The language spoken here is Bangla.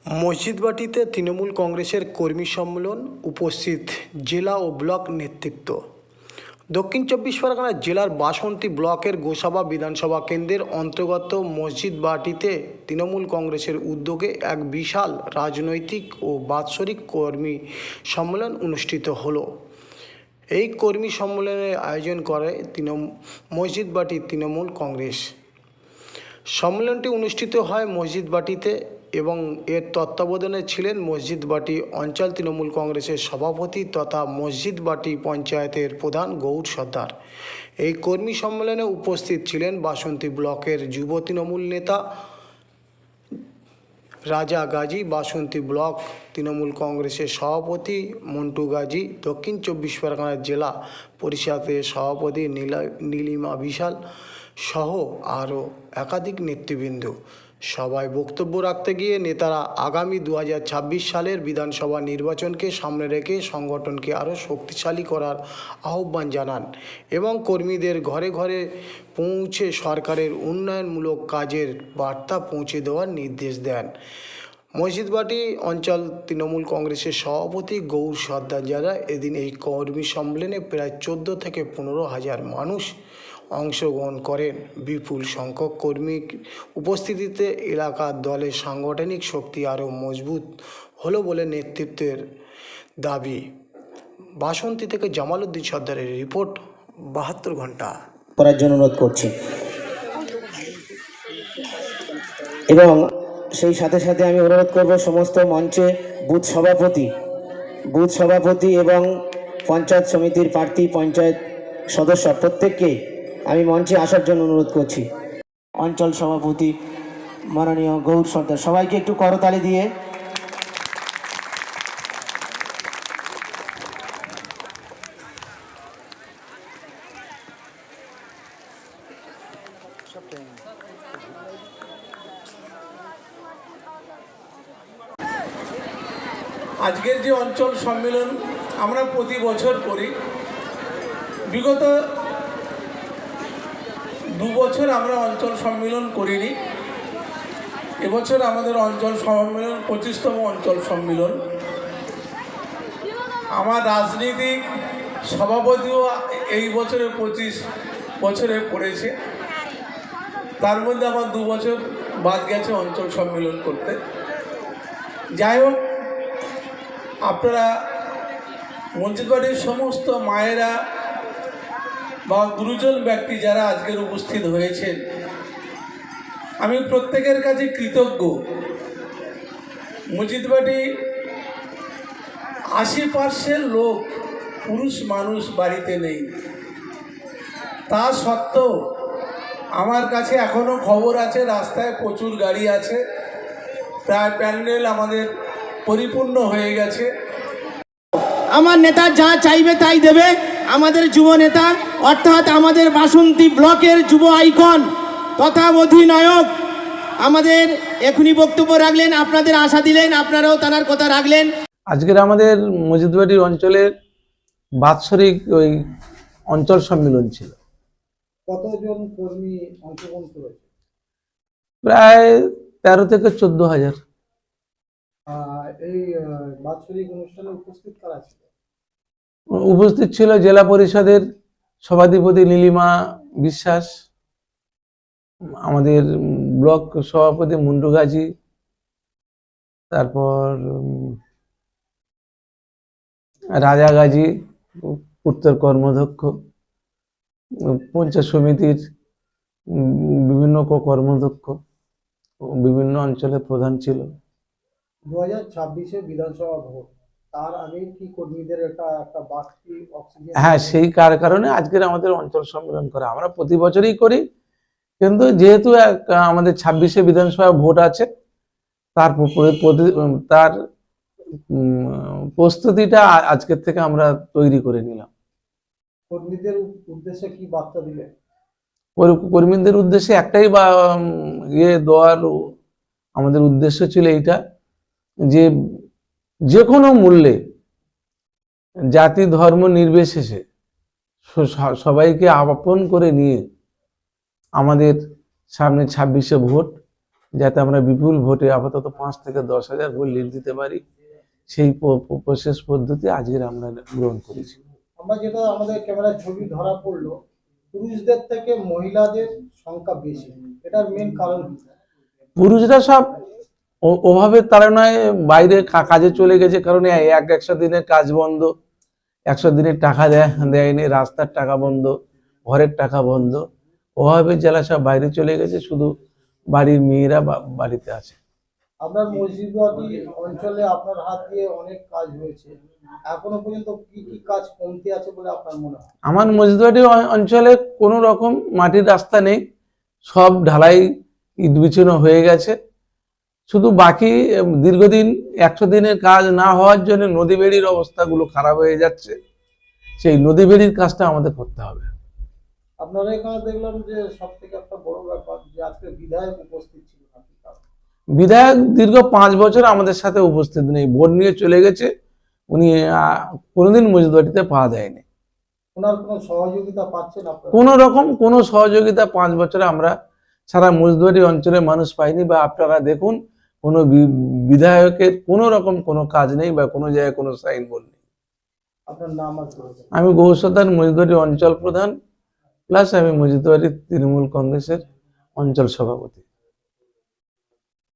মসজিদবাটিতে তৃণমূল কংগ্রেসের কর্মী সম্মেলন, উপস্থিত জেলা ও ব্লক নেতৃত্ব। দক্ষিণ চব্বিশ পরগনা জেলার বাসন্তী ব্লকের গোসাবা বিধানসভা কেন্দ্রের অন্তর্গত মসজিদবাটিতে তৃণমূল কংগ্রেসের উদ্যোগে এক বিশাল রাজনৈতিক ও বাৎসরিক কর্মী সম্মেলন অনুষ্ঠিত হলো। এই কর্মী সম্মেলনের আয়োজন করে মসজিদবাটি তৃণমূল কংগ্রেস। সম্মেলনটি অনুষ্ঠিত হয় মসজিদবাটিতে এবং এর তত্ত্বাবধানে ছিলেন মসজিদবাটি অঞ্চল তৃণমূল কংগ্রেসের সভাপতি তথা মসজিদবাটি পঞ্চায়েতের প্রধান গৌর সর্দার। এই কর্মী সম্মেলনে উপস্থিত ছিলেন বাসন্তী ব্লকের যুব তৃণমূল নেতা রাজা গাজী, বাসন্তী ব্লক তৃণমূল কংগ্রেসের সভাপতি মন্টু গাজী, দক্ষিণ চব্বিশ পরগনা জেলা পরিষদের সভাপতি নীলিমা বিশাল সহ আরও একাধিক নেতৃবৃন্দ। সবাই বক্তব্য রাখতে গিয়ে নেতারা আগামী 2026 সালের বিধানসভা নির্বাচনকে সামনে রেখে সংগঠনকে আরও শক্তিশালী করার আহ্বান জানান এবং কর্মীদের ঘরে ঘরে পৌঁছে সরকারের উন্নয়নমূলক কাজের বার্তা পৌঁছে দেওয়ার নির্দেশ দেন। মসজিদবাটি অঞ্চল তৃণমূল কংগ্রেসের সভাপতি গৌর সর্দার যারা এদিন এই কর্মী সম্মেলনে প্রায় 14 থেকে 15 হাজার মানুষ অংশগ্রহণ করেন। বিপুল সংখ্যক কর্মীর উপস্থিতিতে এলাকার দলের সাংগঠনিক শক্তি আরও মজবুত হলো বলে নেতৃত্বের দাবি। বাসন্তী থেকে জামাল উদ্দিন সর্দারের রিপোর্ট, 72 ঘন্টা। করার জন্য অনুরোধ করছি এবং সেই সাথে সাথে আমি অনুরোধ করব সমস্ত মঞ্চে বুথ সভাপতি এবং পঞ্চায়েত সমিতির প্রার্থী, পঞ্চায়েত সদস্য প্রত্যেককে আমি মঞ্চে আসার জন্য অনুরোধ করছি। অঞ্চল সভাপতি মাননীয় গৌর সর্দার, সবাইকে একটু করতালি দিয়ে আজকের যে অঞ্চল সম্মেলন আমরা প্রতি বছর করি, বিগত 2 বছর আমরা অঞ্চল সম্মেলন করিনি। এবছর আমাদের অঞ্চল সম্মেলন 25তম অঞ্চল সম্মেলন। আমার রাজনৈতিক সভাপতিও এই বছরে 25 বছরে পড়েছে, তার মধ্যে আমার 2 বছর বাদ গেছে অঞ্চল সম্মেলন করতে। যাই হোক, আপনারা মসজিদবাটির সমস্ত মায়েরা বা গুরুজন ব্যক্তি যারা আজকের উপস্থিত হয়েছেন, আমি প্রত্যেকের কাছে কৃতজ্ঞ। মসজিদবাটি 80% লোক পুরুষ মানুষ বাড়িতে নেই, তা সত্ত্বেও আমার কাছে এখনও খবর আছে রাস্তায় প্রচুর গাড়ি আছে, প্রায় প্যান্ডেল আমাদের পরিপূর্ণ হয়ে গেছে। আমার নেতা যা চাইবে তাই দেবে। আমাদের যুব নেতা অর্থাৎ আমাদের বাসন্তী ব্লকের যুব আইকন তথা অধিনায়ক আমাদের এখনই বক্তব্য রাখলেন, আপনাদের আশা দিলেন, আপনারাও তার কথা রাখলেন। আজকের আমাদের মসজিদবাটির অঞ্চলের বাৎসরিক ওই অঞ্চল সম্মেলন ছিল। কতজন কর্মী অংশগ্রহণ করেছে? প্রায় 13 থেকে 14 হাজার। এই বাৎসরিক অনুষ্ঠানে উপস্থিত কারা ছিল? উপস্থিত ছিল জেলা পরিষদের সভাধিপতি নীলিমা বিশ্বাস, আমাদের ব্লক সভাপতি মন্টু গাজী, তারপর রাজা গাজী উত্তর কর্মধ্যক্ষ, পঞ্চায়েত সমিতির বিভিন্ন কর্মধ্যক্ষ, বিভিন্ন অঞ্চলের প্রধান ছিল। 2026-এ বিধানসভা ভোট, তার আগে কি কর্মীদের একটা বাড়তি অক্সিজেন? হ্যাঁ, সেই কারণে আজকের আমাদের অঞ্চল সম্মেলন করা। আমরা প্রতি বছরই করি, কিন্তু যেহেতু আমাদের 26-এ বিধানসভা ভোট আছে, তার প্রস্তুতিটা আজকের থেকে আমরা তৈরি করে নিলাম। কর্মীদের উদ্দেশ্যে কি বার্তা দিলে? কর্মীদের উদ্দেশ্যে একটাই দেওয়ার আমাদের উদ্দেশ্য ছিল এইটা, যে কোনো মূল্যে জাতি ধর্ম নির্বিশেষে সবাইকে আপন করে নিয়ে আমাদের সামনে 26-এ ভোট, যাতে আমরা বিপুল ভোটে আপাতত 5 থেকে 10,000 ভোট লিড দিতে পারি, সেই প্রসেস পদ্ধতি আজকের আমরা গ্রহণ করেছি। আমরা যেটা আমাদের ক্যামেরার ছবি ধরা পড়লো, পুরুষদের থেকে মহিলাদের সংখ্যা বেশি, এটার মেন কারণ কি? পুরুষরা সব ওভাবে তাড়নায় বাইরে কাজে চলে গেছে, কারণ 100 দিনের কাজ বন্ধ, 100 দিনের টাকা দেয়নি, রাস্তার টাকা বন্ধ, ঘরের টাকা বন্ধ, ওভাবে জেলা সব বাইরে চলে গেছে, শুধু বাড়ির মেয়েরা বাড়িতে আছে। আপনার মুর্শিদাবাদী অঞ্চলে আপনার হাত দিয়ে অনেক কাজ হয়েছে, এখনো পর্যন্ত কি কি কাজ কমতি আছে বলে আপনার মনে হয়? আমার মজদুরি অঞ্চলে কোনো রকম মাটির রাস্তা নেই, সব ঢালাই ইট বিছানো হয়ে গেছে। শুধু বাকি দীর্ঘদিন 100 দিনের কাজ না হওয়ার জন্য নদী বেড়ির অবস্থাগুলো খারাপ হয়ে যাচ্ছে, সেই নদী বেড়ির কাজটা আমাদের করতে হবে। আপনারা এখানে দেখলাম যে সব থেকে একটা বড় ব্যাপার যে আজকে বিধায়ক উপস্থিত ছিল না, কি কারণ? বিধায়ক দীর্ঘ 5 বছর আমাদের সাথে উপস্থিত নেই, ভোট নিয়ে চলে গেছে, উনি কোনোদিন মজদুরিতে পা দেয়নি। ওনার কোনো সহযোগিতা পাচ্ছেন আপনারা? কোনো রকম কোনো সহযোগিতা 5 বছরে আমরা সারা মজদুরি অঞ্চলের মানুষ পাইনি, বা আপনারা দেখুন কোনো বিধায়কের কোনো রকম কোনো কাজ নেই বা কোনো জায়গায় কোনো সাইনবোর্ড নেই। আপনার নাম আর পরিচয়? আমি গৌসদান মজদুরি অঞ্চল প্রধান, প্লাস আমি মজদুরি তৃণমূল কংগ্রেসের অঞ্চল সভাপতি।